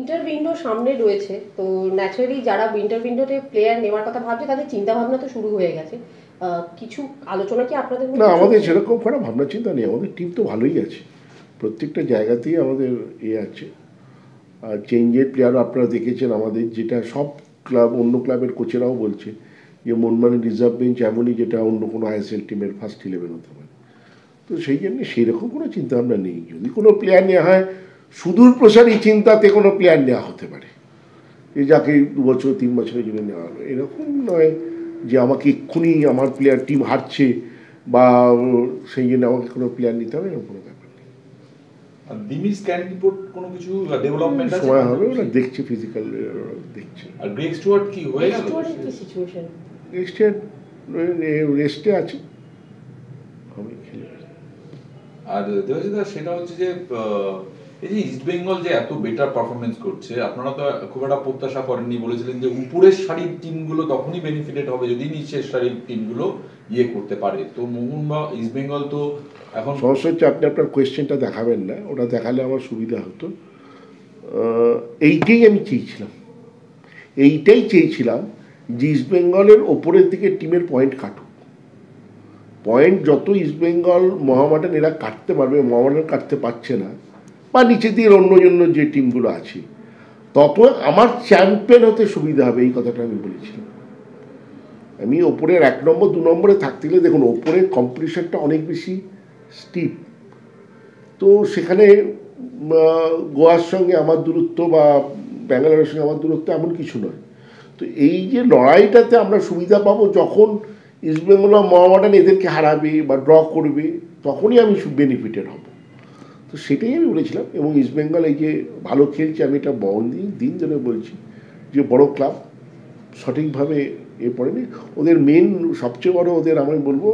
Winter window সামনে রয়েছে, তো ন্যাচারালি যারা উইন্টার উইন্ডোতে প্লেয়ার নেওয়ার কথা ভাবছে তাদের চিন্তা ভাবনা তো শুরু হয়ে গেছে। কিছু আলোচনা কি আপনাদের না, মধ্যে আমাদের চলছে? সেরকম কোনো ভাবনা চিন্তা নেই। আমাদের টিম তো ভালোই আছে, প্রত্যেকটা জায়গাতেই আমাদের আছে। আর চেঞ্জের প্লেয়ারও আপনারা দেখেছেন আমাদের, যেটা সব ক্লাব, অন্য ক্লাবের কোচেরাও বলছে যে মনমানি রিজার্ভ বেঞ্চ এমনই যেটা অন্য কোনো আইএসএল টিমের ফার্স্ট 11 হতে পারে। তো সেই জন্য সেইরকম কোনো চিন্তাভাবনা নেই। যদি কোনো প্লেয়ার নেওয়া হয়, সুদূর প্রসারী চিন্তাতে কোনো প্লেয়ার নেওয়া হতে পারে, যে যাকে 2 বছর 3 বছরের জন্য নেওয়া হলো, এরকম নয় যে আমাকে এক্ষুনি আমার প্লেয়ার টিম হারছে বা সেই জন্য আমাকে কোনো প্লেয়ার নিতে হবে, এরকম কোনো ব্যাপার নেই। আর দিমিস ক্যান রিপোর্ট কোনো কিছু ডেভেলপমেন্ট আছে? সময় হবে, ওরা দেখছে, ফিজিক্যাল দেখছে। আর গ্রেগ স্টুয়ার্ট কি হয়ে গেল? কি সিচুয়েশন? রেস্টে আছে, আমি খেলে। আর দেবাজিদা, সেটা হচ্ছে যে এই যে ইস্ট বেঙ্গল যে এত বেটার পারফরমেন্স করছে, আপনারা তো খুব একটা প্রত্যাশা করেননি, বলেছিলেন যে উপরের সারির টিমগুলো তখনই বেনিফিটেড হবে যদি নিচের সারির টিমগুলো ইয়ে করতে পারে। তো মোহন বা ইস্ট বেঙ্গল তো এখন সমস্যা হচ্ছে আপনি আপনার কোয়েশ্চেনটা দেখাবেন না, ওটা দেখালে আমার সুবিধা হতো। এইটাই আমি চেয়েছিলাম, এইটাই চেয়েছিলাম যে ইস্ট বেঙ্গলের ওপরের দিকে টিমের পয়েন্ট কাটুক। পয়েন্ট যত ইস্ট বেঙ্গল, মোহামেডান এরা কাটতে পারবে, মোহামেডান কাটতে পারছে না, বা নিচে দিয়ে অন্য যে টিমগুলো আছে, তত আমার চ্যাম্পিয়ন হতে সুবিধা হবে, এই কথাটা আমি বলেছিলাম। আমি ওপরের 1 নম্বর 2 নম্বরে থাকতে গেলে, দেখুন ওপরের কম্পিটিশনটা অনেক বেশি স্টিপ, তো সেখানে গোয়ার সঙ্গে আমার দূরত্ব বা ব্যাঙ্গালোরের সঙ্গে আমার দূরত্ব এমন কিছু নয়। তো এই যে লড়াইটাতে আমরা সুবিধা পাবো যখন ইস্টবেঙ্গল বা মোহামেডান এদেরকে হারাবে বা ড্র করবে, তখনই আমি বেনিফিটেড হব। তো সেটাই আমি বলেছিলাম। এবং ইস্টবেঙ্গল এই যে ভালো খেলছে, আমি এটা দিন ধরে বলছি যে বড় ক্লাব সঠিকভাবে এ পড়েনি। ওদের মেন সবচেয়ে বড় ওদের আমি বলবো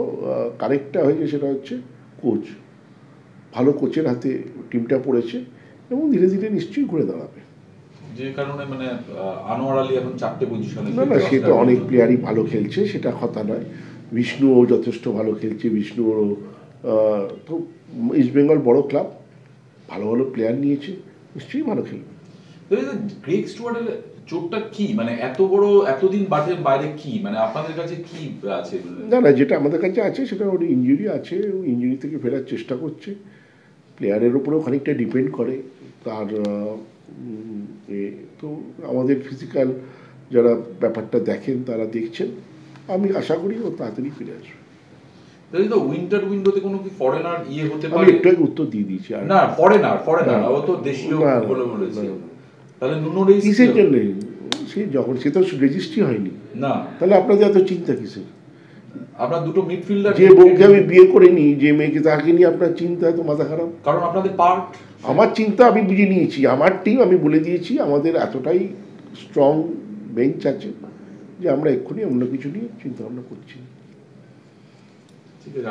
কারেক্টটা হয়েছে, সেটা হচ্ছে কোচ। ভালো কোচের হাতে টিমটা পড়েছে এবং ধীরে ধীরে নিশ্চয়ই ঘুরে দাঁড়াবে। যে কারণে মানে আনোয়ার আলী এখন 4টে পজিশনে, না, সে তো অনেক প্লেয়ারই ভালো খেলছে, সেটা কথা নয়। বিষ্ণুও যথেষ্ট ভালো খেলছে, বিষ্ণুও তো ইস্টবেঙ্গল বড় ক্লাব, ভালো ভালো প্লেয়ার নিয়েছে, নিশ্চয়ই ভালো খেলবে। গ্রেগ স্টুয়ার্টের চোটটা কি, মানে এত বড় এতদিন বাইরে কি, মানে আপনাদের কাছে কি আছে? না, যেটা আমাদের কাছে আছে সেটা ওর ইঞ্জুরি আছে, ইঞ্জুরি থেকে ফেরার চেষ্টা করছে। প্লেয়ারের উপরেও খানিকটা ডিপেন্ড করে তার তো আমাদের ফিজিক্যাল যারা ব্যাপারটা দেখেন তারা দেখছেন, আমি আশা করি ও তাড়াতাড়ি ফিরে আসবে। উইন্টার উইন্ডোতে কোনো কি ফরেনার ইয়ে হতে পারে? আমি একটু উত্তর দিয়ে দিয়েছি। আর না, ফরেনার ও তো দেশীয় বলে বলেছে। তাহলে নুনো রেইস কিসের জন্য? সে যখন সে তো রেজিস্ট্রি হয়নি না, তাহলে আপনাদের এত চিন্তা কিসের? আপনার দুটো মিডফিল্ডার, যে বউকে আমি বিয়ে করিনি, যে মেয়েকে, তাকে নিয়ে আপনার চিন্তা এত মাথা খারাপ? কারণ আপনাদের পার্ট। আমার চিন্তা আমি বুঝে নিয়েছি, আমার টিম আমি বলে দিয়েছি, আমাদের এতটাই স্ট্রং বেঞ্চ আছে যে আমরা এক্ষুনি অন্য কিছু নিয়ে চিন্তা ভাবনা করছি। ঠিক আছে।